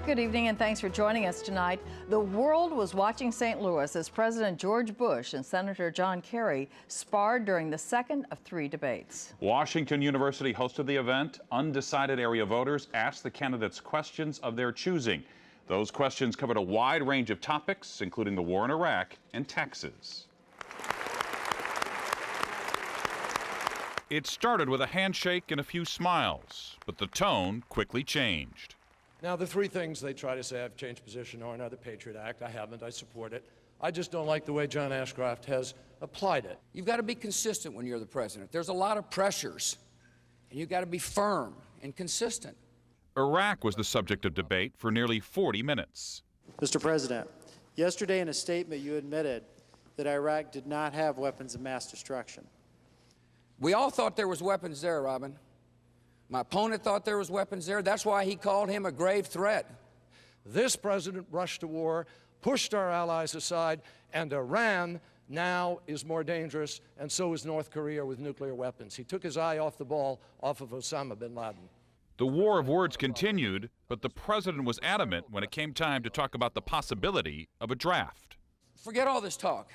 Good evening and thanks for joining us tonight. The world was watching St. Louis as President George Bush and Senator John Kerry sparred during the second of 3 debates. Washington University hosted the event. Undecided area voters asked the candidates questions of their choosing. Those questions covered a wide range of topics, including the war in Iraq and taxes. It started with a handshake and a few smiles, but the tone quickly changed. Now, the 3 things they try to say I've changed position on are the Patriot Act. I haven't. I support it. I just don't like the way John Ashcroft has applied it. You've got to be consistent when you're the president. There's a lot of pressures, and you've got to be firm and consistent. Iraq was the subject of debate for nearly 40 minutes. Mr. President, yesterday in a statement you admitted that Iraq did not have weapons of mass destruction. We all thought there was weapons there, Robin. My opponent thought there was weapons there. That's why he called him a grave threat. This president rushed to war, pushed our allies aside, and Iran now is more dangerous, and so is North Korea with nuclear weapons. He took his eye off the ball, off of Osama bin Laden. The war of words continued, but the president was adamant when it came time to talk about the possibility of a draft. Forget all this talk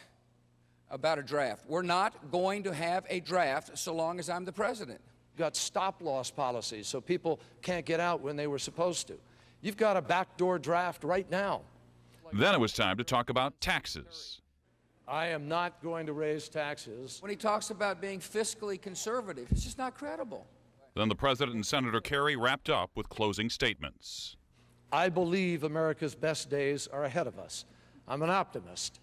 about a draft. We're not going to have a draft so long as I'm the president. Got stop-loss policies so people can't get out when they were supposed to. You've got a backdoor draft right now. Then it was time to talk about taxes. I am not going to raise taxes. When he talks about being fiscally conservative, it's just not credible. Then the president and Senator Kerry wrapped up with closing statements. I believe America's best days are ahead of us. I'm an optimist,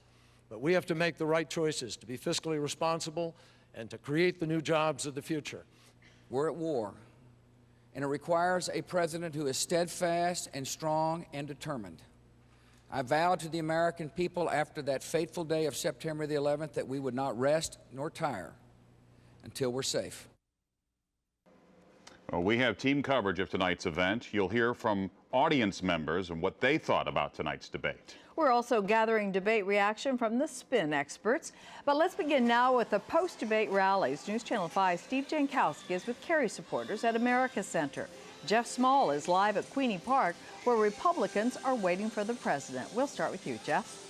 but we have to make the right choices to be fiscally responsible and to create the new jobs of the future. We're at war, and it requires a president who is steadfast and strong and determined. I vowed to the American people after that fateful day of September the 11th that we would not rest nor tire until we're safe. Well, we have team coverage of tonight's event. You'll hear from audience members and what they thought about tonight's debate. We're also gathering debate reaction from the spin experts. But let's begin now with the post-debate rallies. News Channel 5's Steve Jankowski is with Kerry supporters at America Center. Jeff Small is live at Queenie Park, where Republicans are waiting for the president. We'll start with you, Jeff.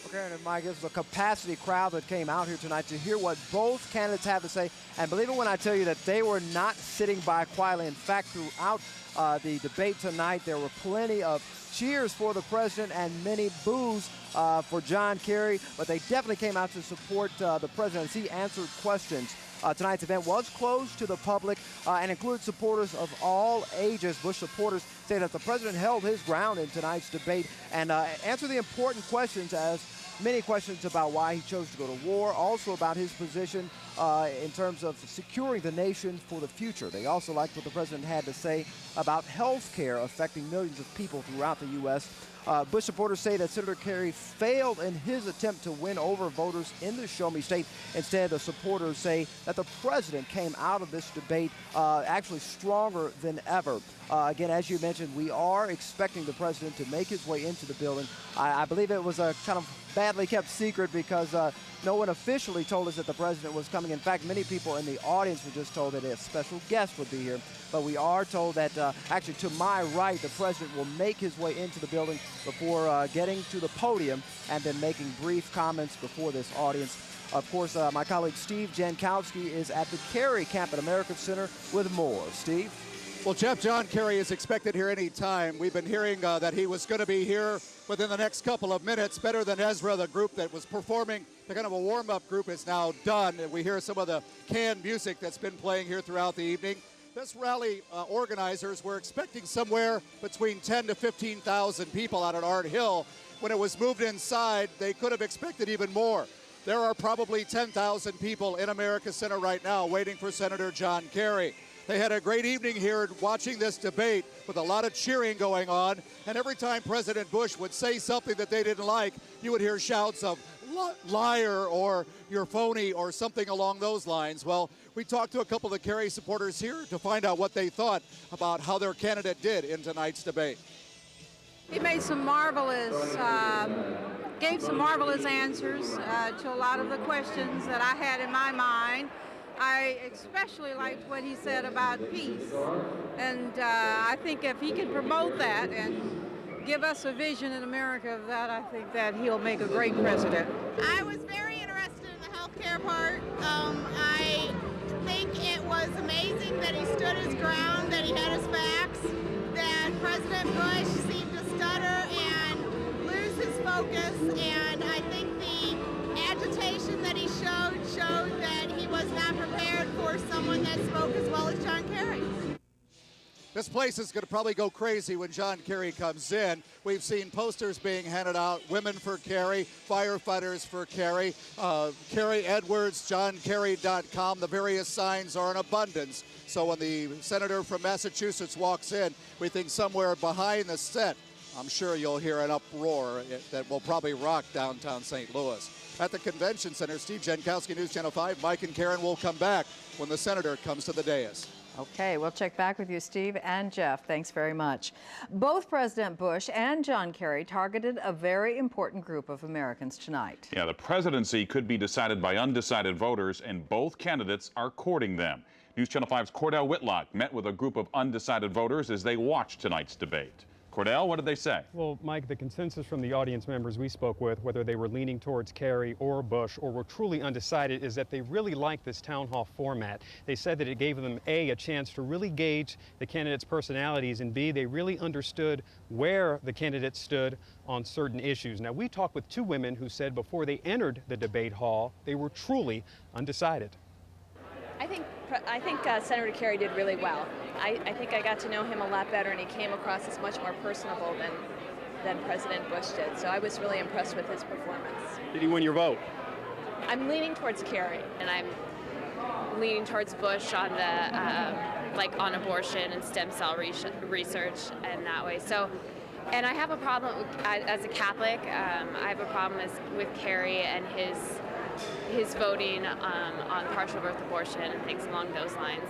Okay, and Mike, this was a capacity crowd that came out here tonight to hear what both candidates have to say. And believe it when I tell you that they were not sitting by quietly. In fact, throughout the debate tonight, there were plenty of cheers for the president and many boos for John Kerry. But they definitely came out to support the president as he answered questions. Tonight's event was closed to the public and included supporters of all ages. Bush supporters say that the president held his ground in tonight's debate and answered the important questions, as many questions about why he chose to go to war, also about his position in terms of securing the nation for the future. They also liked what the president had to say about health care affecting millions of people throughout the U.S. Bush supporters say that Senator Kerry failed in his attempt to win over voters in the Show Me State. Instead, the supporters say that the president came out of this debate actually stronger than ever. Again, as you mentioned, we are expecting the president to make his way into the building. I believe it was a kind of badly kept secret because no one officially told us that the president was coming. In fact, many people in the audience were just told that a special guest would be here. But we are told that actually to my right, the president will make his way into the building before getting to the podium and then making brief comments before this audience. Of course, my colleague Steve Jankowski is at the Kerry camp at America Center with more. Steve? Well, Jeff, John Kerry is expected here any time. We've been hearing that he was going to be here within the next couple of minutes. Better Than Ezra, the group that was performing, the kind of a warm-up group, is now done. And we hear some of the canned music that's been playing here throughout the evening. This rally organizers were expecting somewhere between 10 to 15,000 people out at Art Hill. When it was moved inside, they could have expected even more. There are probably 10,000 people in America Center right now waiting for Senator John Kerry. They had a great evening here watching this debate with a lot of cheering going on. And every time President Bush would say something that they didn't like, you would hear shouts of liar or you're phony or something along those lines. Well, we talked to a couple of Kerry supporters here to find out what they thought about how their candidate did in tonight's debate. He made some marvelous, gave some marvelous answers to a lot of the questions that I had in my mind. I especially liked what he said about peace, and I think if he could promote that and give us a vision in America of that, I think that he'll make a great president. I was very interested in the healthcare part. I think it was amazing that he stood his ground, that he had his facts, that President Bush seemed to stutter and lose his focus, and I think the agitation that he showed that he was not prepared for someone that spoke as well as John Kerry. This place is going to probably go crazy when John Kerry comes in. We've seen posters being handed out, women for Kerry, firefighters for Kerry, Kerry Edwards, JohnKerry.com. The various signs are in abundance. So when the senator from Massachusetts walks in, we think somewhere behind the set, I'm sure you'll hear an uproar that will probably rock downtown St. Louis. At the convention center, Steve Jankowski, News Channel 5. Mike and Karen will come back when the senator comes to the dais. Okay, we'll check back with you, Steve and Jeff. Thanks very much. Both President Bush and John Kerry targeted a very important group of Americans tonight. Yeah, the presidency could be decided by undecided voters, and both candidates are courting them. News Channel 5's Cordell Whitlock met with a group of undecided voters as they watched tonight's debate. Cordell, what did they say? Well, Mike, the consensus from the audience members we spoke with, whether they were leaning towards Kerry or Bush or were truly undecided, is that they really liked this town hall format. They said that it gave them, A, a chance to really gauge the candidates' personalities, and B, they really understood where the candidates stood on certain issues. Now, we talked with two women who said before they entered the debate hall, they were truly undecided. I think Senator Kerry did really well. I think I got to know him a lot better, and he came across as much more personable than President Bush did. So I was really impressed with his performance. Did he win your vote? I'm leaning towards Kerry, and I'm leaning towards Bush on the on abortion and stem cell research and that way. So, and I have a problem as a Catholic. I have a problem with Kerry and his voting on partial birth abortion and things along those lines.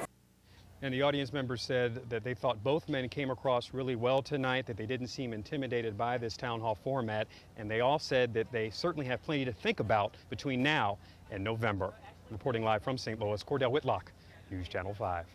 And the audience members said that they thought both men came across really well tonight, that they didn't seem intimidated by this town hall format, and they all said that they certainly have plenty to think about between now and November. Reporting live from St. Louis, Cordell Whitlock, News Channel 5.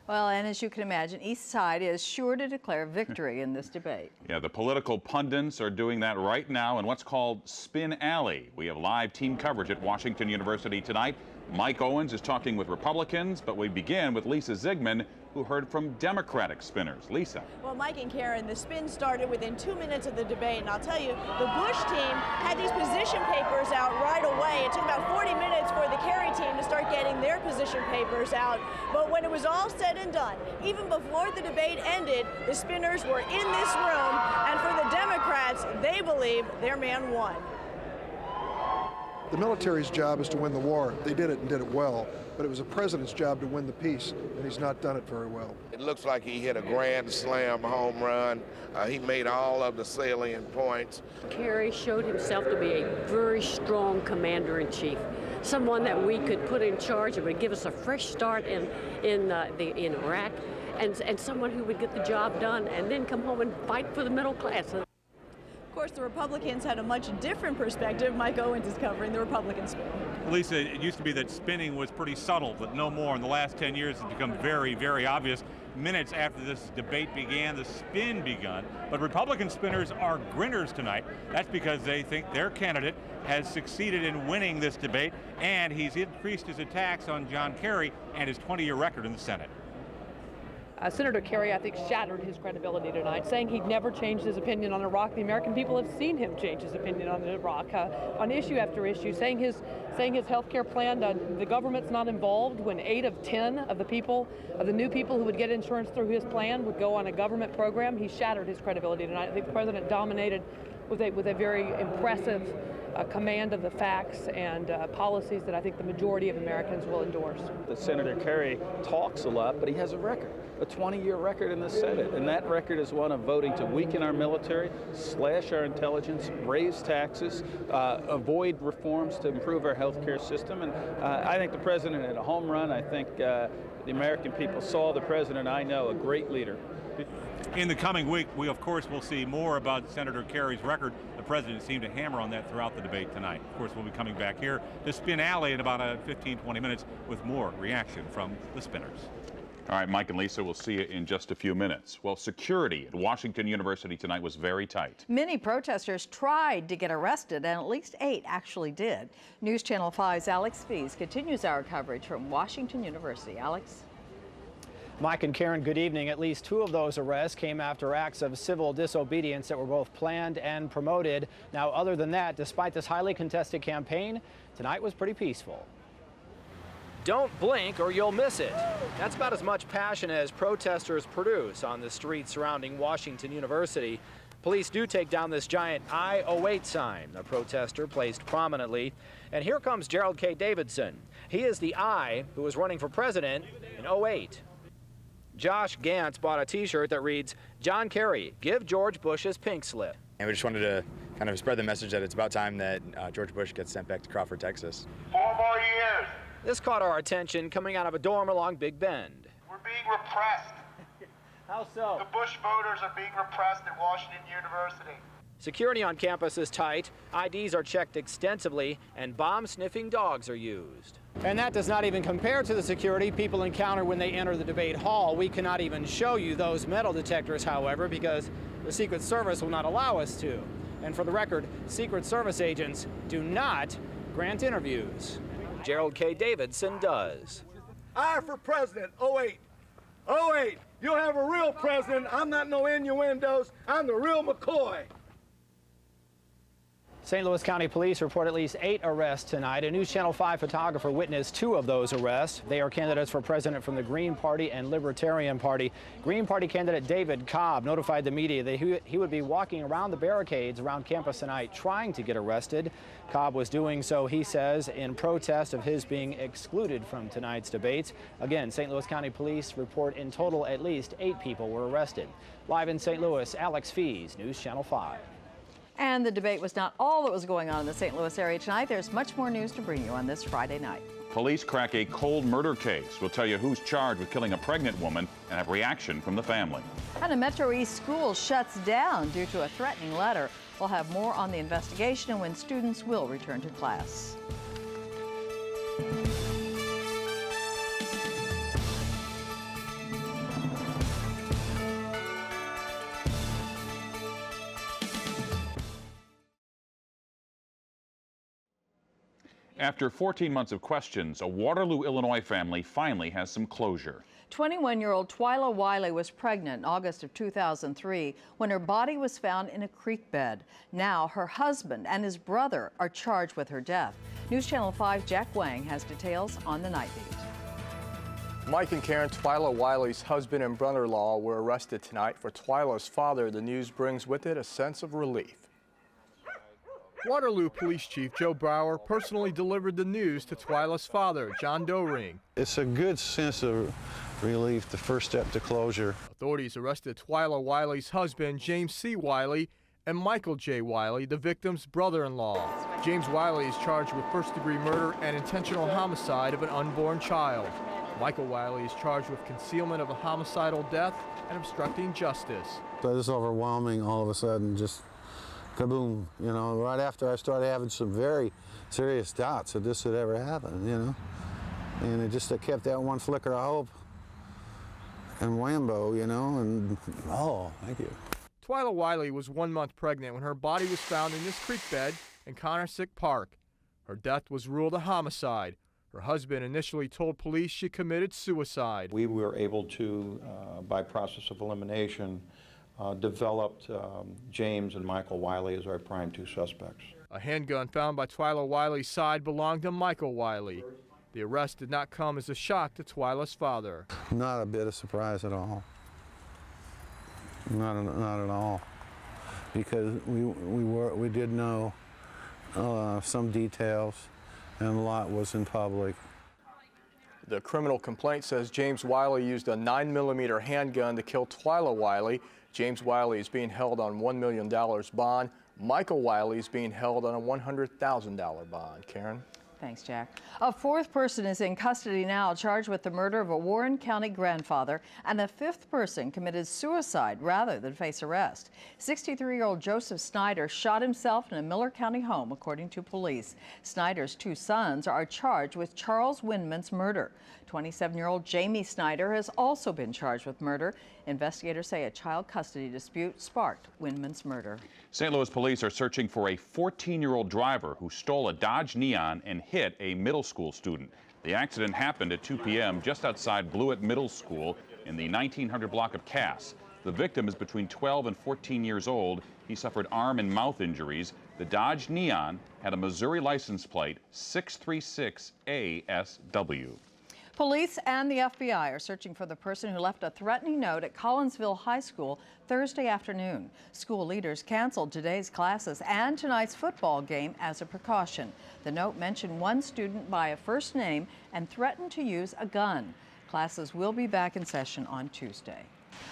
Well, and as you can imagine, East Side is sure to declare victory in this debate. Yeah, the political pundits are doing that right now in what's called Spin Alley. We have live team coverage at Washington University tonight. Mike Owens is talking with Republicans, but we begin with Lisa Zigman, who heard from Democratic spinners. Lisa. Well, Mike and Karen, the spin started within 2 minutes of the debate, and I'll tell you, the Bush team had these position papers out right away. It took about 40 minutes for the Kerry team to start getting their position papers out, but when it was all said and done, even before the debate ended, the spinners were in this room, and for the Democrats, they believe their man won. The military's job is to win the war. They did it and did it well, but it was the president's job to win the peace, and he's not done it very well. It looks like he hit a grand slam home run. He made all of the salient points. Kerry showed himself to be a very strong commander-in-chief, someone that we could put in charge and would give us a fresh start in Iraq, and someone who would get the job done and then come home and fight for the middle class. Of course, the Republicans had a much different perspective. Mike Owens is covering the Republican spin. Lisa, it used to be that spinning was pretty subtle, but no more. In the last 10 years, it's become very, very obvious. Minutes after this debate began, the spin begun. But Republican spinners are grinners tonight. That's because they think their candidate has succeeded in winning this debate, and he's increased his attacks on John Kerry and his 20-year record in the Senate. Senator Kerry, I think, shattered his credibility tonight, saying he'd never changed his opinion on Iraq. The American people have seen him change his opinion on Iraq, on issue after issue, saying his health care plan, the government's not involved when 8 of 10 of the new people who would get insurance through his plan would go on a government program. He shattered his credibility tonight. I think the president dominated with a very impressive command of the facts and policies that I think the majority of Americans will endorse. Senator Kerry talks a lot, but he has a record, a 20-year record in the Senate, and that record is one of voting to weaken our military, slash our intelligence, raise taxes, avoid reforms to improve our health care system, and I think the president had a home run. I think the American people saw the president, I know, a great leader. In the coming week, we of course will see more about Senator Kerry's record. The president seemed to hammer on that throughout the debate tonight. Of course, we'll be coming back here to Spin Alley in about 15-20 minutes with more reaction from the spinners. All right, Mike and Lisa, we'll see you in just a few minutes. Well, security at Washington University tonight was very tight. Many protesters tried to get arrested, and at least 8 actually did. News Channel 5's Alex Fees continues our coverage from Washington University. Alex? Mike and Karen, good evening. At least 2 of those arrests came after acts of civil disobedience that were both planned and promoted. Now, other than that, despite this highly contested campaign, tonight was pretty peaceful. Don't blink or you'll miss it. That's about as much passion as protesters produce on the streets surrounding Washington University. Police do take down this giant I 08 sign the protester placed prominently. And here comes Gerald K. Davidson. He is the I who was running for president in 08. Josh Gantz bought a t-shirt that reads, "John Kerry, give George Bush his pink slip." And we just wanted to kind of spread the message that it's about time that George Bush gets sent back to Crawford, Texas. 4 more years. This caught our attention coming out of a dorm along Big Bend. We're being repressed. How so? The Bush voters are being repressed at Washington University. Security on campus is tight, IDs are checked extensively, and bomb-sniffing dogs are used. And that does not even compare to the security people encounter when they enter the debate hall. We cannot even show you those metal detectors, however, because the Secret Service will not allow us to. And for the record, Secret Service agents do not grant interviews. Gerald K. Davidson does. I for president, 08. 08, you'll have a real president. I'm not no innuendos. I'm the real McCoy. St. Louis County Police report at least 8 arrests tonight. A News Channel 5 photographer witnessed 2 of those arrests. They are candidates for president from the Green Party and Libertarian Party. Green Party candidate David Cobb notified the media that he would be walking around the barricades around campus tonight trying to get arrested. Cobb was doing so, he says, in protest of his being excluded from tonight's debates. Again, St. Louis County Police report in total at least 8 people were arrested. Live in St. Louis, Alex Fees, News Channel 5. And the debate was not all that was going on in the St. Louis area tonight. There's much more news to bring you on this Friday night. Police crack a cold murder case. We'll tell you who's charged with killing a pregnant woman and have reaction from the family. And a Metro East school shuts down due to a threatening letter. We'll have more on the investigation and when students will return to class. After 14 months of questions, a Waterloo, Illinois family finally has some closure. 21-year-old Twyla Wiley was pregnant in August of 2003 when her body was found in a creek bed. Now her husband and his brother are charged with her death. News Channel 5's Jack Wang has details on the night beat. Mike and Karen, Twyla Wiley's husband and brother-in-law were arrested tonight. For Twyla's father, the news brings with it a sense of relief. Waterloo Police Chief Joe Brower personally delivered the news to Twyla's father, John Doering. It's a good sense of relief, the first step to closure. Authorities arrested Twyla Wiley's husband, James C. Wiley, and Michael J. Wiley, the victim's brother-in-law. James Wiley is charged with first-degree murder and intentional homicide of an unborn child. Michael Wiley is charged with concealment of a homicidal death and obstructing justice. So this is overwhelming all of a sudden, just kaboom, you know, right after I started having some very serious doubts that this would ever happen, you know. And it kept that one flicker of hope and whambo, you know, and oh, thank you. Twyla Wiley was 1 month pregnant when her body was found in this creek bed in Connersick Park. Her death was ruled a homicide. Her husband initially told police she committed suicide. We were able to, by process of elimination, developed James and Michael Wiley as our prime 2 suspects. A handgun found by Twyla Wiley's side belonged to Michael Wiley. The arrest did not come as a shock to Twyla's father. Not a bit of surprise at all. Not at all. Because we did know some details, and a lot was in public. The criminal complaint says James Wiley used a 9mm handgun to kill Twyla Wiley. James Wiley is being held on $1 million bond. Michael Wiley is being held on a $100,000 bond. Karen? Thanks, Jack. A fourth person is in custody now, charged with the murder of a Warren County grandfather, and a fifth person committed suicide rather than face arrest. 63-year-old Joseph Snyder shot himself in a Miller County home, according to police. Snyder's two sons are charged with Charles Windman's murder. 27-year-old Jamie Snyder has also been charged with murder. Investigators say a child custody dispute sparked Windman's murder. St. Louis police are searching for a 14-year-old driver who stole a Dodge Neon and hit a middle school student. The accident happened at 2 p.m. just outside Blewett Middle School in the 1900 block of Cass. The victim is between 12 and 14 years old. He suffered arm and mouth injuries. The Dodge Neon had a Missouri license plate 636 ASW. Police and the FBI are searching for the person who left a threatening note at Collinsville High School Thursday afternoon. School leaders canceled today's classes and tonight's football game as a precaution. The note mentioned one student by a first name and threatened to use a gun. Classes will be back in session on Tuesday.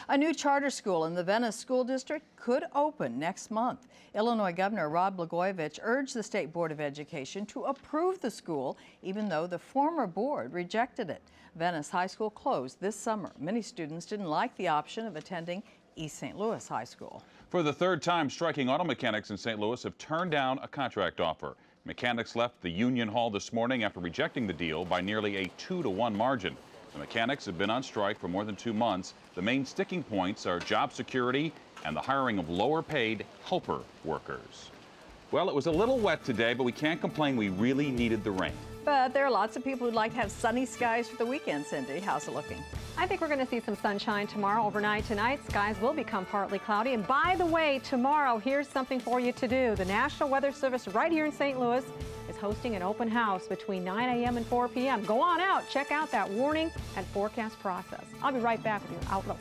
A new charter school in the Venice School District could open next month. Illinois Governor Rod Blagojevich urged the State Board of Education to approve the school, even though the former board rejected it. Venice High School closed this summer. Many students didn't like the option of attending East St. Louis High School. For the third time, striking auto mechanics in St. Louis have turned down a contract offer. Mechanics left the Union Hall this morning after rejecting the deal by nearly a 2-to-1 margin. The mechanics have been on strike for more than 2 months. The main sticking points are job security and the hiring of lower-paid helper workers. Well, it was a little wet today, but we can't complain. We really needed the rain. But there are lots of people who'd like to have sunny skies for the weekend, Cindy. How's it looking? I think we're going to see some sunshine tomorrow. Overnight tonight, skies will become partly cloudy. And by the way, tomorrow, here's something for you to do. The National Weather Service right here in St. Louis is hosting an open house between 9 a.m. and 4 p.m. Go on out, check out that warning and forecast process. I'll be right back with your outlook.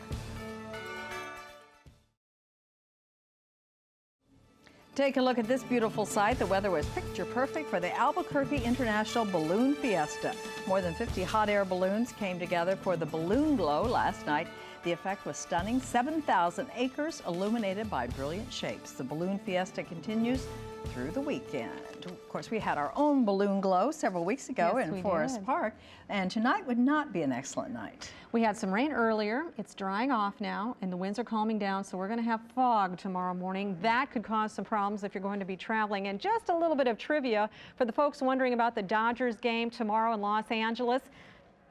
Take a look at this beautiful sight. The weather was picture perfect for the Albuquerque International Balloon Fiesta. More than 50 hot air balloons came together for the balloon glow last night. The effect was stunning. 7,000 acres illuminated by brilliant shapes. The balloon fiesta continues through the weekend. Of course, we had our own balloon glow several weeks ago in Forest Park, and tonight would not be an excellent night. We had some rain earlier. It's drying off now, and the winds are calming down, so we're going to have fog tomorrow morning. That could cause some problems if you're going to be traveling. And just a little bit of trivia for the folks wondering about the Dodgers game tomorrow in Los Angeles.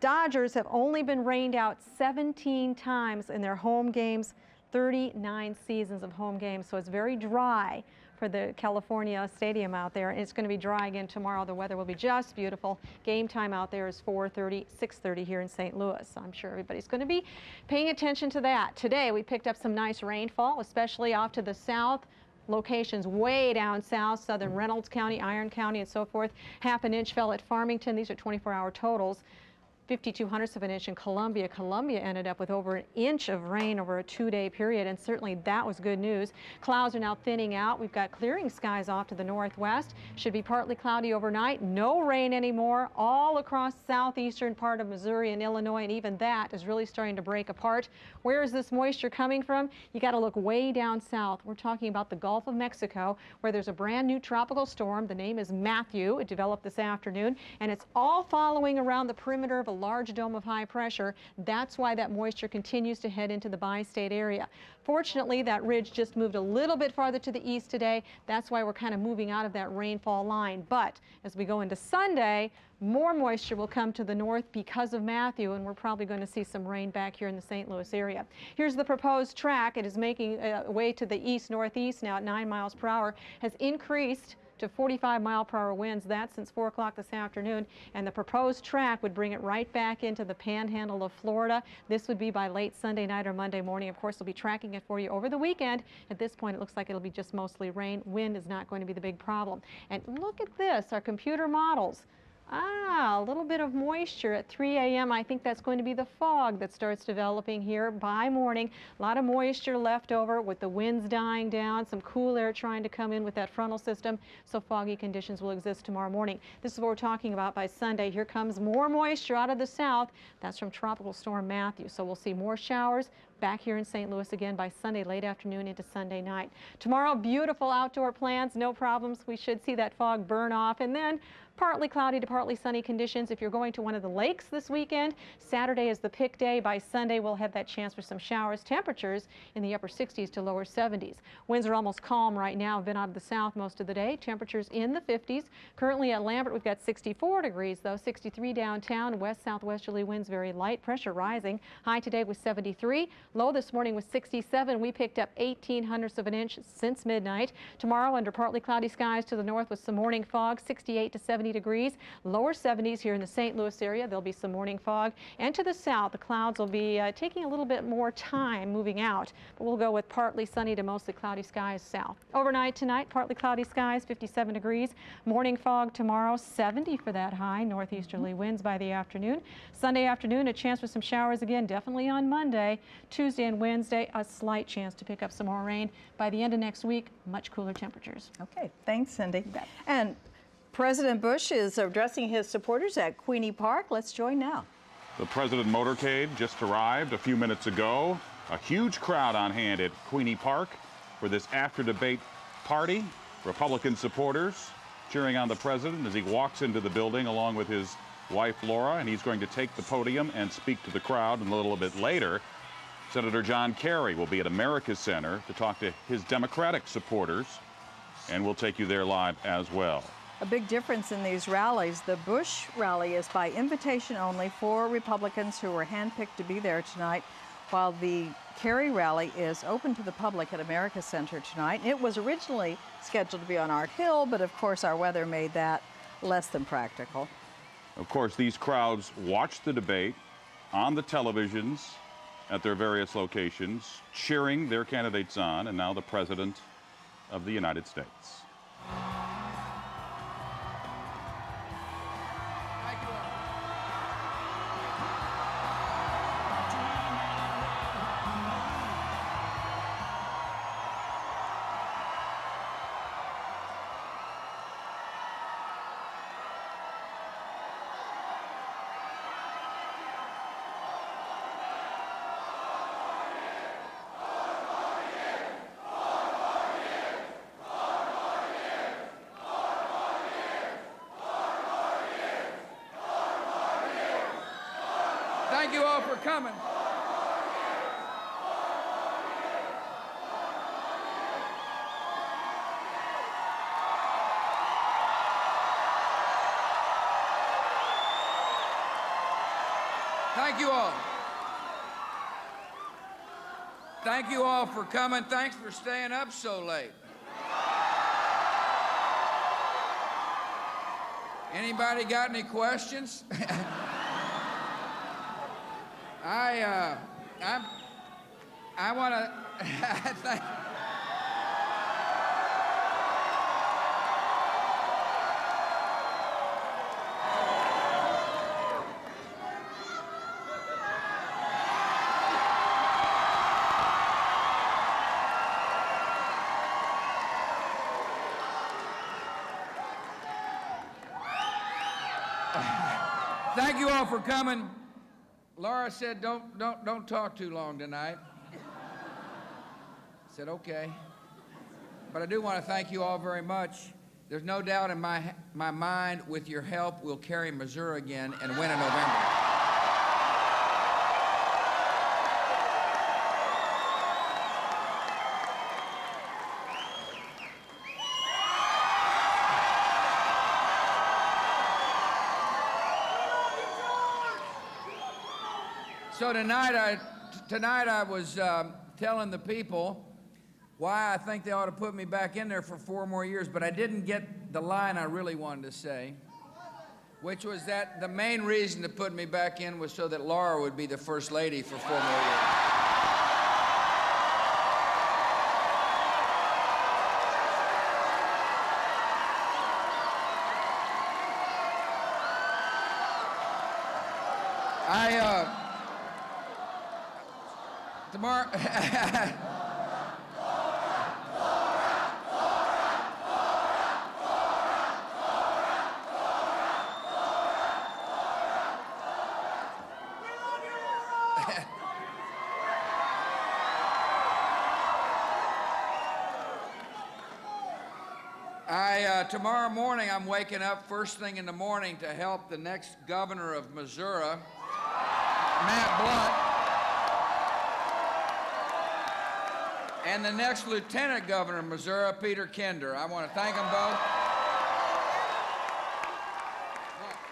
Dodgers have only been rained out 17 times in their home games, 39 seasons of home games, so it's very dry for the California stadium out there. It's going to be dry again tomorrow. The weather will be just beautiful. Game time out there is 4:30, 6:30 here in St. Louis. So I'm sure everybody's going to be paying attention to that. Today we picked up some nice rainfall, especially off to the south. Locations way down south, southern Reynolds County, Iron County, and so forth. Half an inch fell at Farmington. These are 24-hour totals. 52/100 of an inch in Columbia. Columbia ended up with over an inch of rain over a 2-day period, and certainly that was good news. Clouds are now thinning out. We've got clearing skies off to the northwest. Should be partly cloudy overnight. No rain anymore all across southeastern part of Missouri and Illinois, and even that is really starting to break apart. Where is this moisture coming from? You got to look way down south. We're talking about the Gulf of Mexico, where there's a brand new tropical storm. The name is Matthew. It developed this afternoon, and it's all following around the perimeter of a large dome of high pressure. That's why that moisture continues to head into the bi-state area. Fortunately, that ridge just moved a little bit farther to the east today. That's why we're kind of moving out of that rainfall line. But as we go into Sunday, more moisture will come to the north because of Matthew, and we're probably going to see some rain back here in the St. Louis area. Here's the proposed track. It is making way to the east-northeast now at 9 miles per hour, has increased to 45-mile-per-hour winds. That's since 4 o'clock this afternoon, and the proposed track would bring it right back into the panhandle of Florida. This would be by late Sunday night or Monday morning. Of course, we'll be tracking it for you over the weekend. At this point, it looks like it'll be just mostly rain. Wind is not going to be the big problem. And look at this, our computer models. A little bit of moisture at 3 a.m. I think that's going to be the fog that starts developing here by morning. A lot of moisture left over with the winds dying down, some cool air trying to come in with that frontal system, so foggy conditions will exist tomorrow morning. This is what we're talking about by Sunday. Here comes more moisture out of the south. That's from Tropical Storm Matthew. So we'll see more showers, back here in St. Louis again by Sunday late afternoon into Sunday night. Tomorrow, beautiful outdoor plans, no problems. We should see that fog burn off, and then partly cloudy to partly sunny conditions if you're going to one of the lakes this weekend. Saturday is the pick day. By Sunday, we'll have that chance for some showers. Temperatures in the upper 60s to lower 70s. Winds are almost calm right now. Been out of the south most of the day. Temperatures in the 50s. Currently at Lambert, we've got 64 degrees, though. 63 downtown. West-southwesterly winds very light. Pressure rising. High today was 73. Low this morning was 67. We picked up 0.18 of an inch since midnight. Tomorrow, under partly cloudy skies to the north with some morning fog, 68 to 70 degrees. Lower 70s here in the St. Louis area. There'll be some morning fog. And to the south, the clouds will be taking a little bit more time moving out. But we'll go with partly sunny to mostly cloudy skies south. Overnight tonight, partly cloudy skies, 57 degrees. Morning fog tomorrow, 70 for that high. Northeasterly winds by the afternoon. Sunday afternoon, a chance for some showers again, definitely on Monday. Tuesday and Wednesday, a slight chance to pick up some more rain. By the end of next week, much cooler temperatures. Okay, thanks, Cindy. And President Bush is addressing his supporters at Queenie Park. Let's join now. The President motorcade just arrived a few minutes ago. A huge crowd on hand at Queenie Park for this after-debate party. Republican supporters cheering on the president as he walks into the building along with his wife, Laura, and he's going to take the podium and speak to the crowd. And a little bit later, Senator John Kerry will be at America's Center to talk to his Democratic supporters, and we'll take you there live as well. A big difference in these rallies. The Bush rally is by invitation only for Republicans who were handpicked to be there tonight, while the Kerry rally is open to the public at America Center tonight. It was originally scheduled to be on Art Hill, but of course our weather made that less than practical. Of course, these crowds watched the debate on the televisions at their various locations, cheering their candidates on, and now the President of the United States. Thank you all for coming. Thank you all. Thank you all for coming. Thanks for staying up so late. Anybody got any questions? I want to thank. Thank you all for coming. Laura said, don't talk too long tonight. I said, okay. But I do want to thank you all very much. There's no doubt in my mind, with your help, we'll carry Missouri again and win in November. So tonight I was telling the people why I think they ought to put me back in there for 4 more years, but I didn't get the line I really wanted to say, which was that the main reason to put me back in was so that Laura would be the First Lady for 4 more years. Tomorrow. tomorrow morning, I'm waking up first thing in the morning to help the next governor of Missouri, Matt Blunt, and the next lieutenant governor of Missouri, Peter Kinder. I want to thank them both.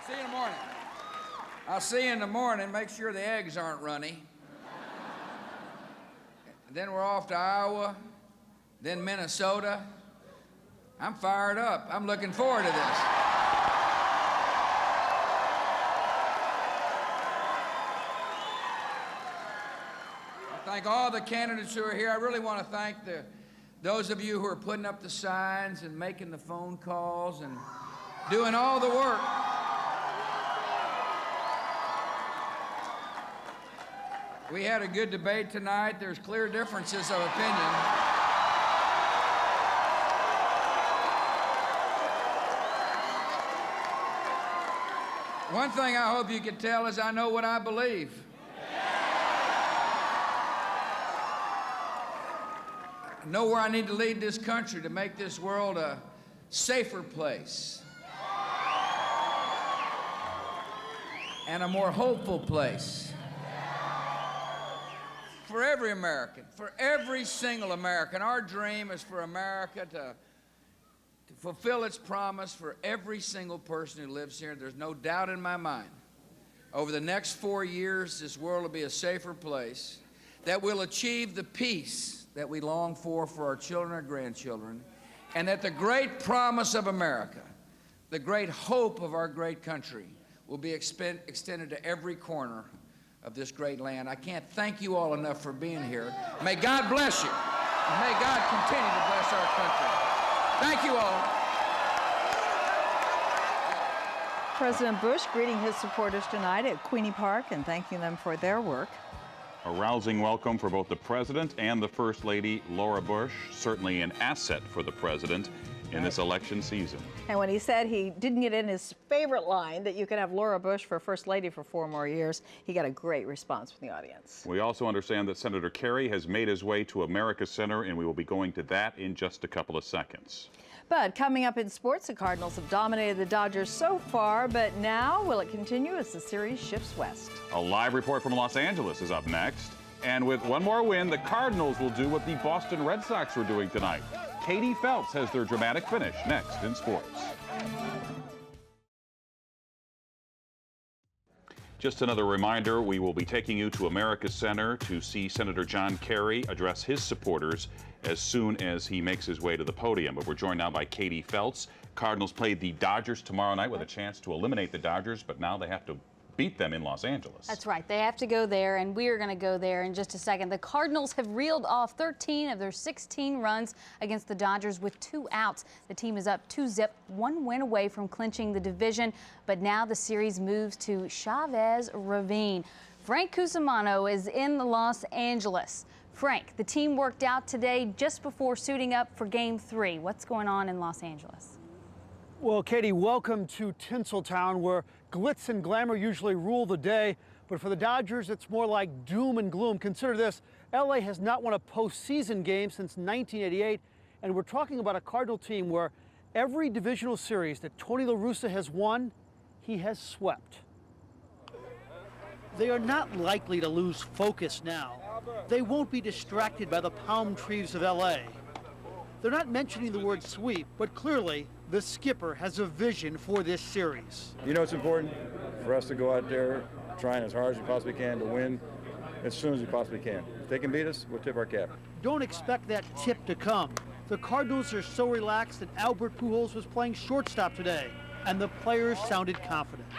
See you in the morning. I'll see you in the morning. Make sure the eggs aren't runny. Then we're off to Iowa, then Minnesota. I'm fired up. I'm looking forward to this. I thank all the candidates who are here. I really want to thank those of you who are putting up the signs and making the phone calls and doing all the work. We had a good debate tonight. There's clear differences of opinion. One thing I hope you can tell is I know what I believe. I know where I need to lead this country to make this world a safer place and a more hopeful place. For every American, for every single American. Our dream is for America to fulfill its promise for every single person who lives here. There's no doubt in my mind, over the next 4 years, this world will be a safer place, that we'll achieve the peace that we long for our children and our grandchildren, and that the great promise of America, the great hope of our great country, will be extended to every corner of this great land. I can't thank you all enough for being here. May God bless you. And may God continue to bless our country. Thank you all. President Bush greeting his supporters tonight at Queenie Park and thanking them for their work. A rousing welcome for both the President and the First Lady, Laura Bush. Certainly an asset for the President in this election season. And when he said he didn't get in his favorite line that you could have Laura Bush for First Lady for 4 more years, he got a great response from the audience. We also understand that Senator Kerry has made his way to America Center, and we will be going to that in just a couple of seconds. But coming up in sports, the Cardinals have dominated the Dodgers so far, but now will it continue as the series shifts west? A live report from Los Angeles is up next. And with one more win, the Cardinals will do what the Boston Red Sox were doing tonight. Katie Phelps has their dramatic finish next in sports. Just another reminder, we will be taking you to America Center to see Senator John Kerry address his supporters as soon as he makes his way to the podium. But we're joined now by Katie Phelps. Cardinals play the Dodgers tomorrow night with a chance to eliminate the Dodgers, but now they have to beat them in Los Angeles. That's right. They have to go there, and we are going to go there in just a second. The Cardinals have reeled off 13 of their 16 runs against the Dodgers with 2 outs. The team is up 2-0, 1 win away from clinching the division, but now the series moves to Chavez Ravine. Frank Cusimano is in Los Angeles. Frank, the team worked out today just before suiting up for Game 3. What's going on in Los Angeles? Well, Katie, welcome to Tinseltown, where glitz and glamour usually rule the day. But for the Dodgers, it's more like doom and gloom. Consider this, LA has not won a postseason game since 1988. And we're talking about a Cardinal team where every divisional series that Tony La Russa has won, he has swept. They are not likely to lose focus now. They won't be distracted by the palm trees of LA. They're not mentioning the word sweep, but clearly the skipper has a vision for this series. You know, it's important for us to go out there trying as hard as we possibly can to win as soon as we possibly can. If they can beat us, we'll tip our cap. Don't expect that tip to come. The Cardinals are so relaxed that Albert Pujols was playing shortstop today, and the players sounded confident.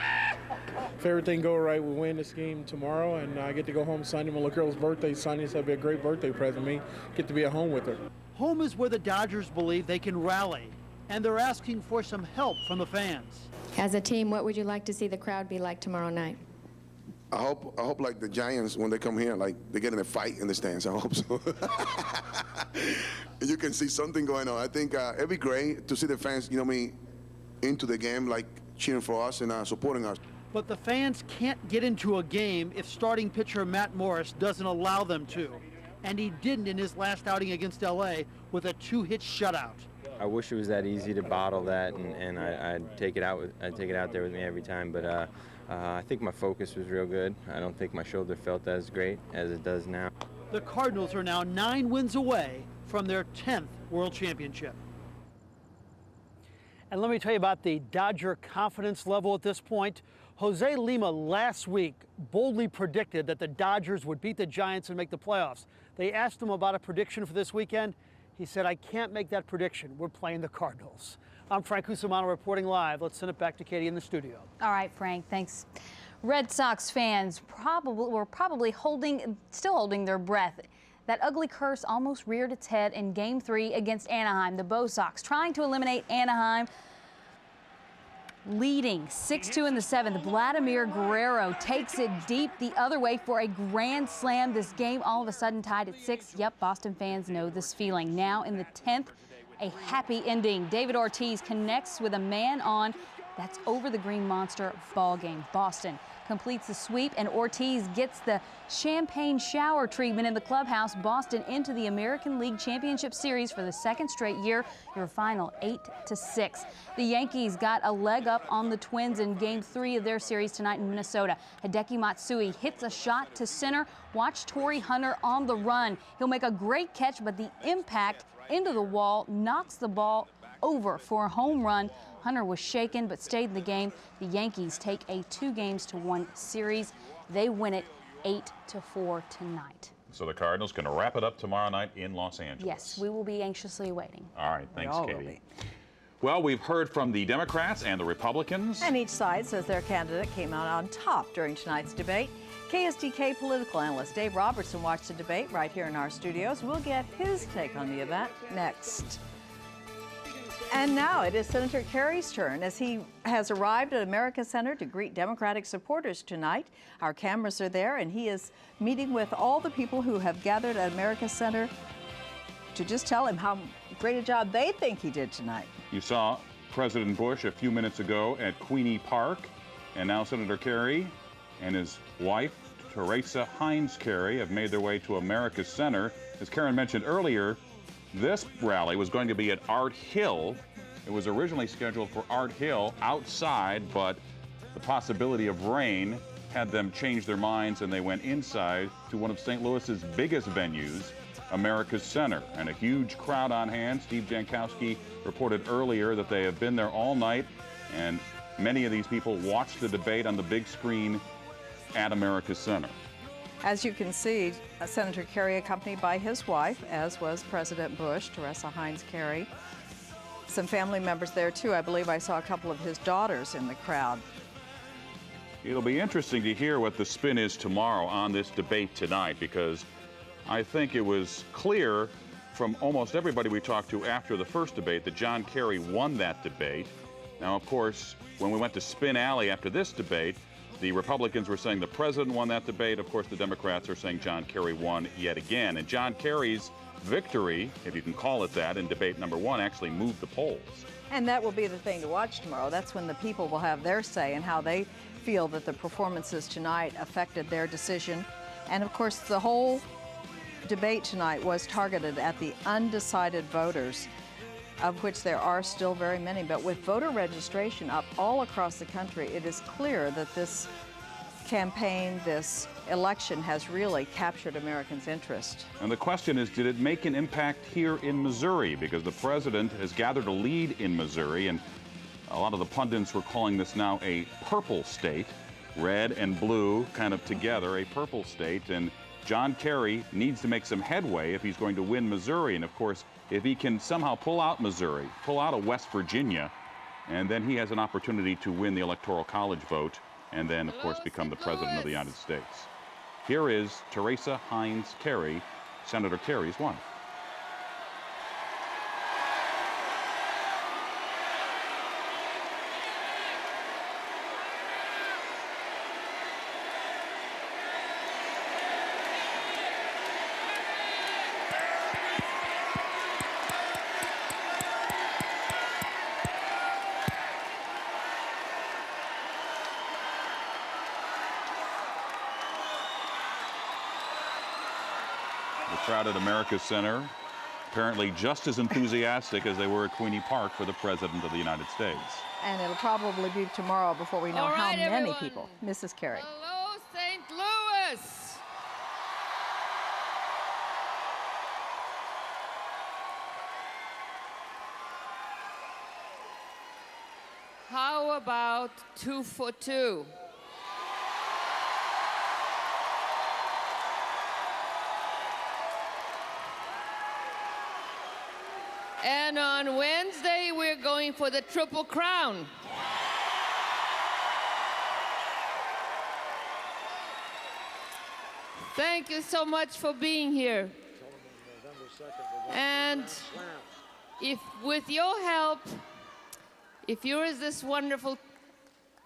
If everything goes right, we'll win this game tomorrow, and I get to go home Sunday. My little girl's birthday Sunday, so it'll be a great birthday present for me. Get to be at home with her. Home is where the Dodgers believe they can rally, and they're asking for some help from the fans. As a team, what would you like to see the crowd be like tomorrow night? I hope like the Giants, when they come here, like they get in a fight in the stands. I hope so. You can see something going on. I think it'd be great to see the fans, into the game, like cheering for us and supporting us. But the fans can't get into a game if starting pitcher Matt Morris doesn't allow them to. And he didn't in his last outing against LA with a 2-hit shutout. I wish it was that easy to bottle that, and I'd take it out there with me every time. But I think my focus was real good. I don't think my shoulder felt as great as it does now. The Cardinals are now 9 wins away from their 10th World Championship. And let me tell you about the Dodger confidence level at this point. Jose Lima last week boldly predicted that the Dodgers would beat the Giants and make the playoffs. They asked him about a prediction for this weekend. He said, "I can't make that prediction. We're playing the Cardinals." I'm Frank Cusimano reporting live. Let's send it back to Katie in the studio. All right, Frank, thanks. Red Sox fans were probably still holding their breath. That ugly curse almost reared its head in Game 3 against Anaheim. The Bo Sox trying to eliminate Anaheim, leading 6-2 in the 7th. Vladimir Guerrero takes it deep the other way for a grand slam. This game all of a sudden tied at 6. Yep, Boston fans know this feeling. Now in the 10th, a happy ending. David Ortiz connects with a man on. That's over the Green Monster ball game. Boston completes the sweep, and Ortiz gets the champagne shower treatment in the clubhouse. Boston into the American League Championship Series for the 2nd straight year. Your final 8-6. The Yankees got a leg up on the Twins in Game 3 of their series tonight in Minnesota. Hideki Matsui hits a shot to center. Watch Torrey Hunter on the run. He'll make a great catch, but the impact into the wall knocks the ball over for a home run. Hunter was shaken but stayed in the game. The Yankees take a 2-1 series. They win it 8-4 tonight. So the Cardinals going to wrap it up tomorrow night in Los Angeles. Yes, we will be anxiously waiting. All right, thanks, Katie. Well, we've heard from the Democrats and the Republicans. And each side says their candidate came out on top during tonight's debate. KSDK political analyst Dave Robertson watched the debate right here in our studios. We'll get his take on the event next. And now it is Senator Kerry's turn as he has arrived at America Center to greet Democratic supporters tonight. Our cameras are there, and he is meeting with all the people who have gathered at America Center to just tell him how great a job they think he did tonight. You saw President Bush a few minutes ago at Queenie Park, and now Senator Kerry and his wife, Teresa Hines Kerry, have made their way to America Center. As Karen mentioned earlier, this rally was going to be at Art Hill. It was originally scheduled for Art Hill outside, but the possibility of rain had them change their minds, and they went inside to one of St. Louis's biggest venues, America's Center. And a huge crowd on hand. Steve Jankowski reported earlier that they have been there all night, and many of these people watched the debate on the big screen at America's Center. As you can see, Senator Kerry accompanied by his wife, as was President Bush, Teresa Hines Kerry. Some family members there too. I believe I saw a couple of his daughters in the crowd. It'll be interesting to hear what the spin is tomorrow on this debate tonight, because I think it was clear from almost everybody we talked to after the first debate that John Kerry won that debate. Now, of course, when we went to Spin Alley after this debate, the Republicans were saying the president won that debate. Of course, the Democrats are saying John Kerry won yet again. And John Kerry's victory, if you can call it that, in debate number 1 actually moved the polls. And that will be the thing to watch tomorrow. That's when the people will have their say and how they feel that the performances tonight affected their decision. And of course, the whole debate tonight was targeted at the undecided voters, of which there are still very many. But with voter registration up all across the country, it is clear that this campaign, this election has really captured Americans' interest. And the question is, did it make an impact here in Missouri? Because the president has gathered a lead in Missouri, and a lot of the pundits were calling this now a purple state, red and blue kind of together, a purple state. And John Kerry needs to make some headway if he's going to win Missouri. And of course, if he can somehow pull out Missouri, pull out of West Virginia, and then he has an opportunity to win the Electoral College vote, and then, of course, become the President of the United States. Here is Teresa Hines Kerry, Senator Kerry's wife. The crowd at America's Center apparently just as enthusiastic as they were at Queenie Park for the President of the United States. And it'll probably be tomorrow before we know All how right, many everyone. people. Mrs. Carey. Hello, St. Louis. How about 2 for 2? And on Wednesday, we're going for the Triple Crown. Thank you so much for being here. And if with your help, if you're as this wonderful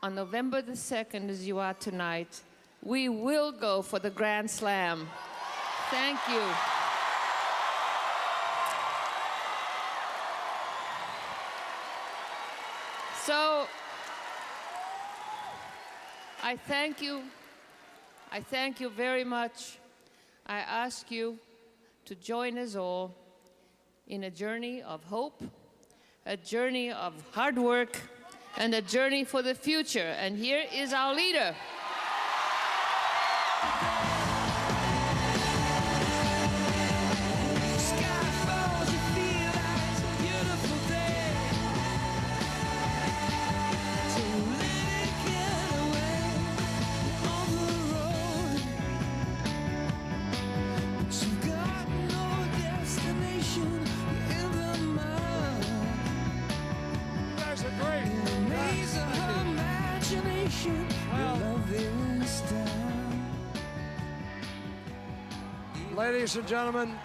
on November the 2nd as you are tonight, we will go for the Grand Slam. Thank you. So, I thank you. I thank you very much. I ask you to join us all in a journey of hope, a journey of hard work, and a journey for the future. And here is our leader. Ladies and gentlemen,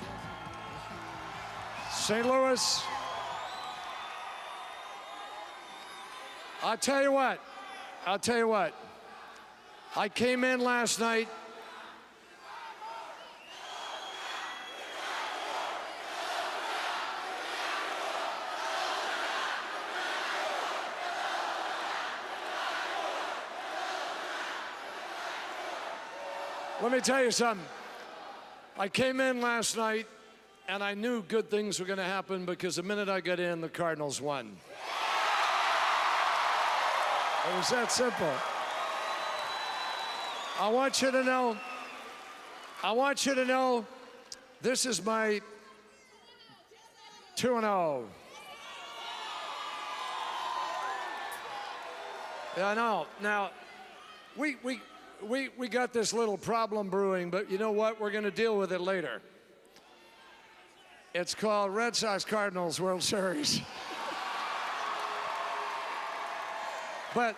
St. Louis, I'll tell you what, I came in last night. Let me tell you something. I came in last night, and I knew good things were going to happen because the minute I got in, the Cardinals won. It was that simple. I want you to know, this is my 2-0. Yeah, I know. Now, we got this little problem brewing, but you know what? We're going to deal with it later. It's called Red Sox Cardinals World Series. But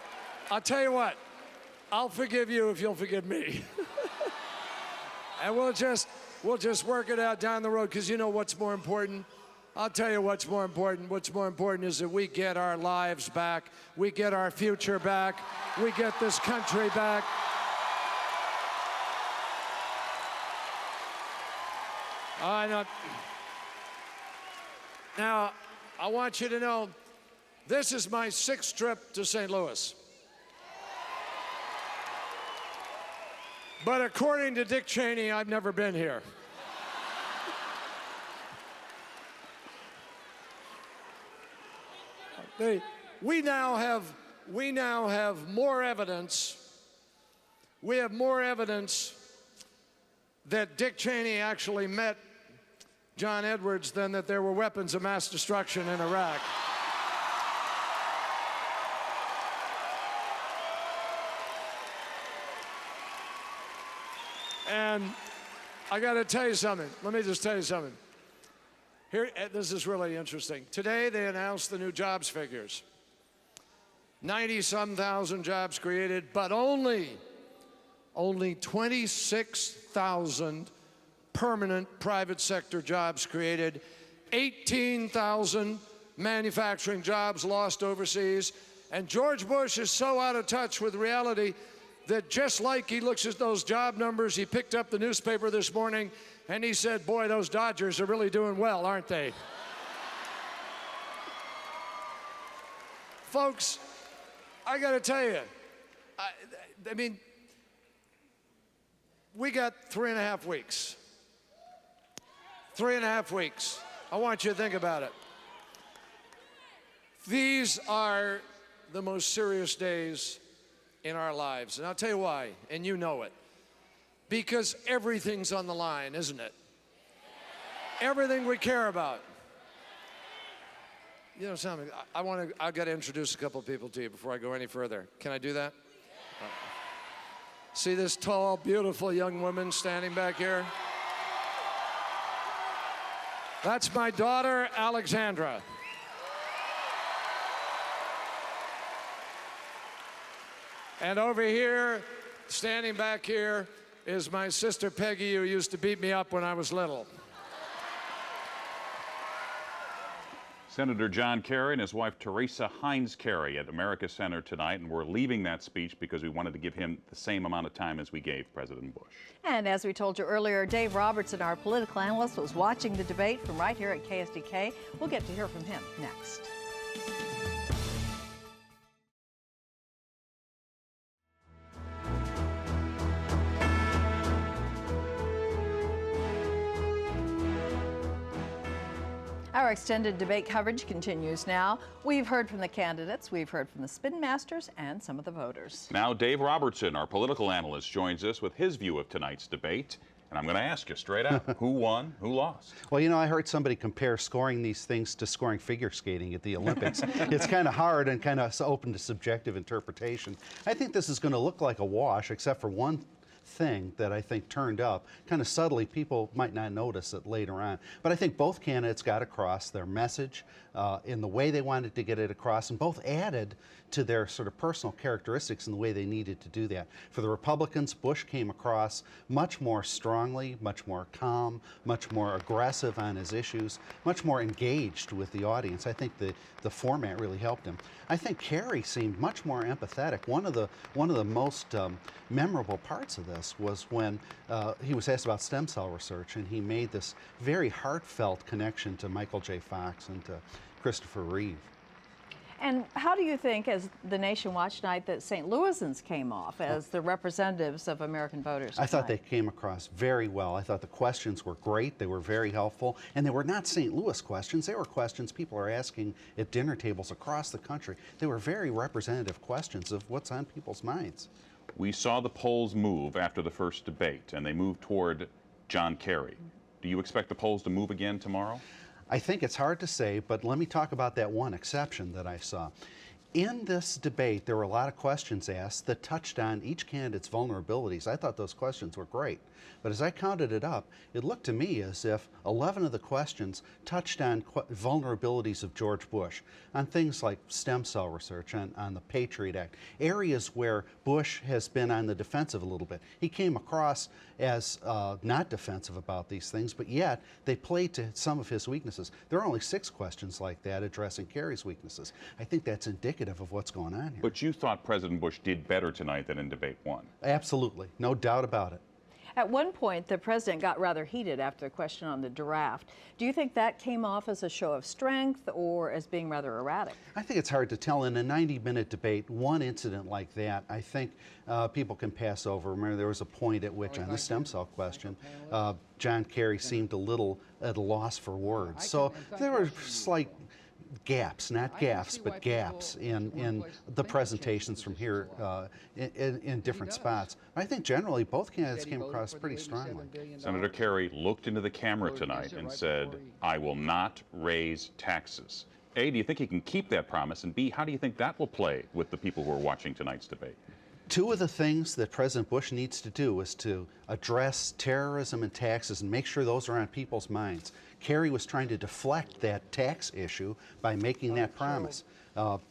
I'll tell you what, I'll forgive you if you'll forgive me. And we'll just work it out down the road, because you know what's more important? I'll tell you what's more important. What's more important is that we get our lives back, we get our future back, we get this country back. I know. Now, I want you to know, this is my 6th trip to St. Louis. But according to Dick Cheney, I've never been here. We now have more evidence. We have more evidence that Dick Cheney actually met John Edwards than that there were weapons of mass destruction in Iraq. And I got to tell you something. Let me just tell you something. Here, this is really interesting. Today they announced the new jobs figures. 90-some thousand jobs created, but only 26,000 permanent private sector jobs created, 18,000 manufacturing jobs lost overseas, and George Bush is so out of touch with reality that just like he looks at those job numbers, he picked up the newspaper this morning and he said, boy, those Dodgers are really doing well, aren't they? Folks, I got to tell you, I mean, we got 3.5 weeks. 3.5 weeks. I want you to think about it. These are the most serious days in our lives. And I'll tell you why, and you know it. Because everything's on the line, isn't it? Everything we care about. You know something, I've got to introduce a couple people to you before I go any further. Can I do that? See this tall, beautiful young woman standing back here? That's my daughter, Alexandra. And over here, standing back here, is my sister Peggy, who used to beat me up when I was little. Senator John Kerry and his wife Teresa Heinz Kerry at America Center tonight, and we're leaving that speech because we wanted to give him the same amount of time as we gave President Bush. And as we told you earlier, Dave Robertson, our political analyst, was watching the debate from right here at KSDK. We'll get to hear from him next. Our extended debate coverage continues now. We've heard from the candidates, we've heard from the spin masters, and some of the voters. Now Dave Robertson, our political analyst, joins us with his view of tonight's debate. And I'm going to ask you straight out, who won, who lost? Well, you know, I heard somebody compare scoring these things to scoring figure skating at the Olympics. It's kind of hard and kind of open to subjective interpretation. I think this is going to look like a wash, except for one thing that I think turned up kind of subtly. People might not notice it later on, but I think both candidates got across their message in the way they wanted to get it across, and both added to their sort of personal characteristics in the way they needed to do that. For the Republicans, Bush came across much more strongly, much more calm, much more aggressive on his issues, much more engaged with the audience. I think the format really helped him. I think Kerry seemed much more empathetic. One of the most memorable parts of this was when he was asked about stem cell research, and he made this very heartfelt connection to Michael J. Fox and to Christopher Reeve. And how do you think, as the nation watched tonight, that St. Louisans came off as the representatives of American voters tonight? I thought they came across very well. I thought the questions were great. They were very helpful. And they were not St. Louis questions. They were questions people are asking at dinner tables across the country. They were very representative questions of what's on people's minds. We saw the polls move after the first debate, and they moved toward John Kerry. Do you expect the polls to move again tomorrow? I think it's hard to say, but let me talk about that one exception that I saw. In this debate, there were a lot of questions asked that touched on each candidate's vulnerabilities. I thought those questions were great. But as I counted it up, it looked to me as if 11 of the questions touched on vulnerabilities of George Bush, on things like stem cell research, on the Patriot Act, areas where Bush has been on the defensive a little bit. He came across as not defensive about these things, but yet they played to some of his weaknesses. There are only 6 questions like that addressing Kerry's weaknesses. I think that's indicative of what's going on here. But you thought President Bush did better tonight than in debate 1. Absolutely, no doubt about it. At one point, the president got rather heated after the question on the draft. Do you think that came off as a show of strength or as being rather erratic? I think it's hard to tell. In a 90-minute debate, one incident like that, I think people can pass over. Remember, there was a point at which, on the stem cell question, John Kerry seemed a little at a loss for words. So there were slight gaps, not gaffes, but gaps in the presentations from here in different spots. I think generally both candidates came across pretty strongly. Senator Kerry looked into the camera tonight and said, "I will not raise taxes." A, do you think he can keep that promise? And B, how do you think that will play with the people who are watching tonight's debate? 2 of the things that President Bush needs to do is to address terrorism and taxes and make sure those are on people's minds. Kerry was trying to deflect that tax issue by making that promise.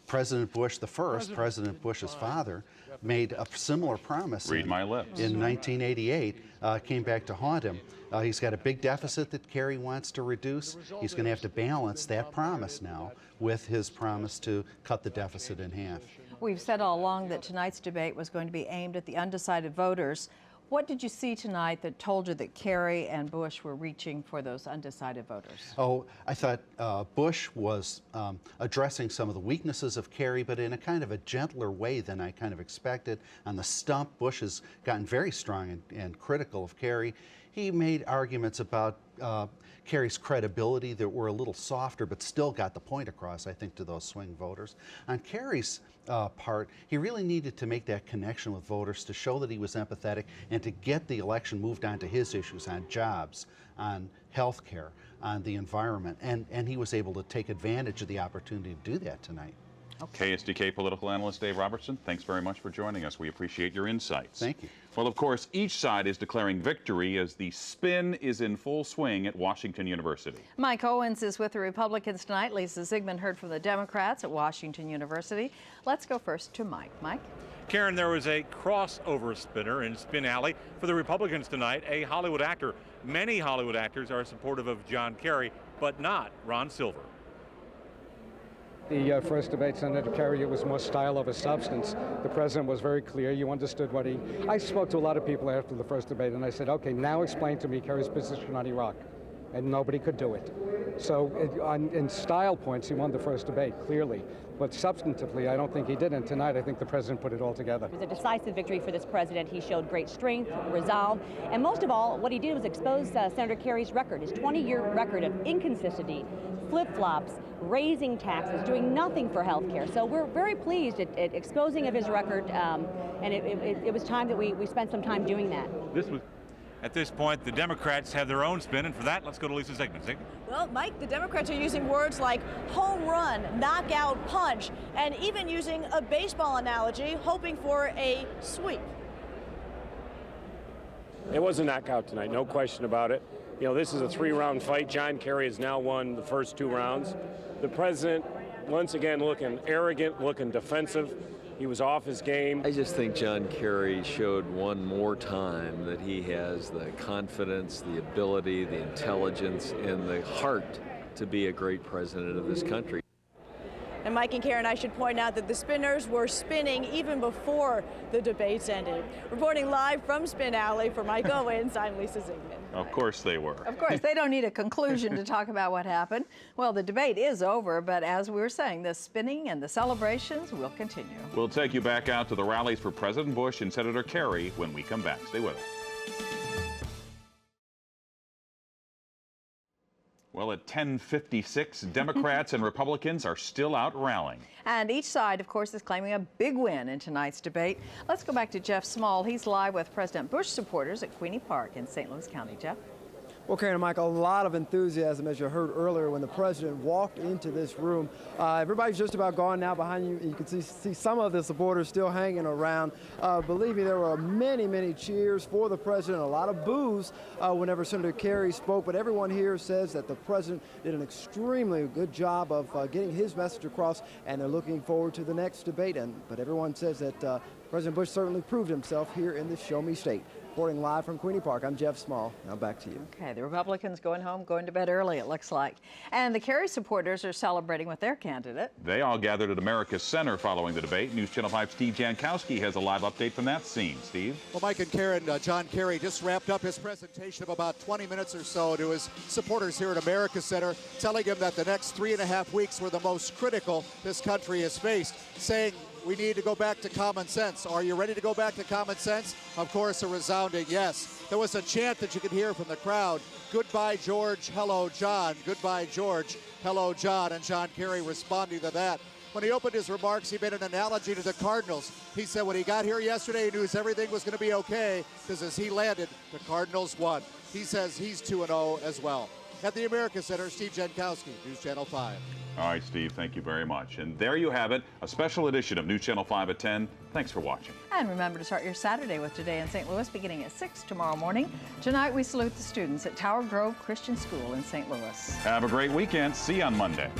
President Bush the first, President Bush's father, made a similar promise. Read my lips. In 1988, came back to haunt him. He's got a big deficit that Kerry wants to reduce. He's going to have to balance that promise now with his promise to cut the deficit in half. We've said all along that tonight's debate was going to be aimed at the undecided voters. What did you see tonight that told you that Kerry and Bush were reaching for those undecided voters? Oh, I thought Bush was addressing some of the weaknesses of Kerry, but in a kind of a gentler way than I kind of expected. On the stump, Bush has gotten very strong and critical of Kerry. He made arguments about Kerry's credibility that were a little softer, but still got the point across, I think, to those swing voters. On Kerry's part, he really needed to make that connection with voters to show that he was empathetic and to get the election moved on to his issues, on jobs, on health care, on the environment, and he was able to take advantage of the opportunity to do that tonight. Okay. KSDK political analyst Dave Robertson, thanks very much for joining us. We appreciate your insights. Thank you. Well, of course, each side is declaring victory as the spin is in full swing at Washington University. Mike Owens is with the Republicans tonight. Lisa Zigman heard from the Democrats at Washington University. Let's go first to Mike. Mike? Karen, there was a crossover spinner in Spin Alley for the Republicans tonight, a Hollywood actor. Many Hollywood actors are supportive of John Kerry, but not Ron Silver. The first debate, Senator Kerry, it was more style over substance. The president was very clear. You understood what I spoke to a lot of people after the first debate, and I said, okay, now explain to me Kerry's position on Iraq. And nobody could do it. So in style points, he won the first debate, clearly. But substantively, I don't think he did. And tonight, I think the president put it all together. It was a decisive victory for this president. He showed great strength, resolve, and most of all, what he did was expose Senator Kerry's record, his 20-year record of inconsistency, flip-flops, raising taxes, doing nothing for health care. So we're very pleased at exposing of his record, and it was time that we spent some time doing that. At this point, the Democrats have their own spin, and for that, let's go to Lisa Zigman. Well, Mike, the Democrats are using words like home run, knockout punch, and even using a baseball analogy, hoping for a sweep. It was a knockout tonight, no question about it. You know, this is a 3-round fight. John Kerry has now won the first 2 rounds. The president, once again, looking arrogant, looking defensive. He was off his game. I just think John Kerry showed one more time that he has the confidence, the ability, the intelligence, and the heart to be a great president of this country. And Mike and Karen, I should point out that the spinners were spinning even before the debates ended. Reporting live from Spin Alley for Mike Owens, I'm Lisa Zigman. Of course they were. Of course, they don't need a conclusion to talk about what happened. Well, the debate is over, but as we were saying, the spinning and the celebrations will continue. We'll take you back out to the rallies for President Bush and Senator Kerry when we come back. Stay with us. Well, at 10:56, Democrats and Republicans are still out rallying. And each side, of course, is claiming a big win in tonight's debate. Let's go back to Jeff Small. He's live with President Bush supporters at Queenie Park in St. Louis County. Jeff? Well, Karen and Mike, a lot of enthusiasm, as you heard earlier, when the president walked into this room. Everybody's just about gone now. Behind you, you can see some of the supporters still hanging around. Believe me, there were many, many cheers for the president, a lot of boos whenever Senator Kerry spoke, but everyone here says that the president did an extremely good job of getting his message across, and they're looking forward to the next debate. But everyone says that President Bush certainly proved himself here in this Show Me State. Reporting live from Queenie Park, I'm Jeff Small. Now back to you. Okay, the Republicans going home, going to bed early, it looks like. And the Kerry supporters are celebrating with their candidate. They all gathered at America's Center following the debate. News Channel 5's Steve Jankowski has a live update from that scene. Steve? Well, Mike and Karen, John Kerry just wrapped up his presentation of about 20 minutes or so to his supporters here at America's Center, telling him that the next 3.5 weeks were the most critical this country has faced, saying we need to go back to common sense. Are you ready to go back to common sense? Of course, a resounding yes. There was a chant that you could hear from the crowd, goodbye George, hello John, goodbye George, hello John, and John Kerry responding to that. When he opened his remarks, he made an analogy to the Cardinals. He said when he got here yesterday, he knew everything was going to be okay, because as he landed, the Cardinals won. He says he's 2-0 as well. At the America Center, Steve Jankowski, News Channel 5. All right, Steve, thank you very much. And there you have it, a special edition of News Channel 5 at 10. Thanks for watching. And remember to start your Saturday with Today in St. Louis beginning at 6 tomorrow morning. Tonight, we salute the students at Tower Grove Christian School in St. Louis. Have a great weekend. See you on Monday.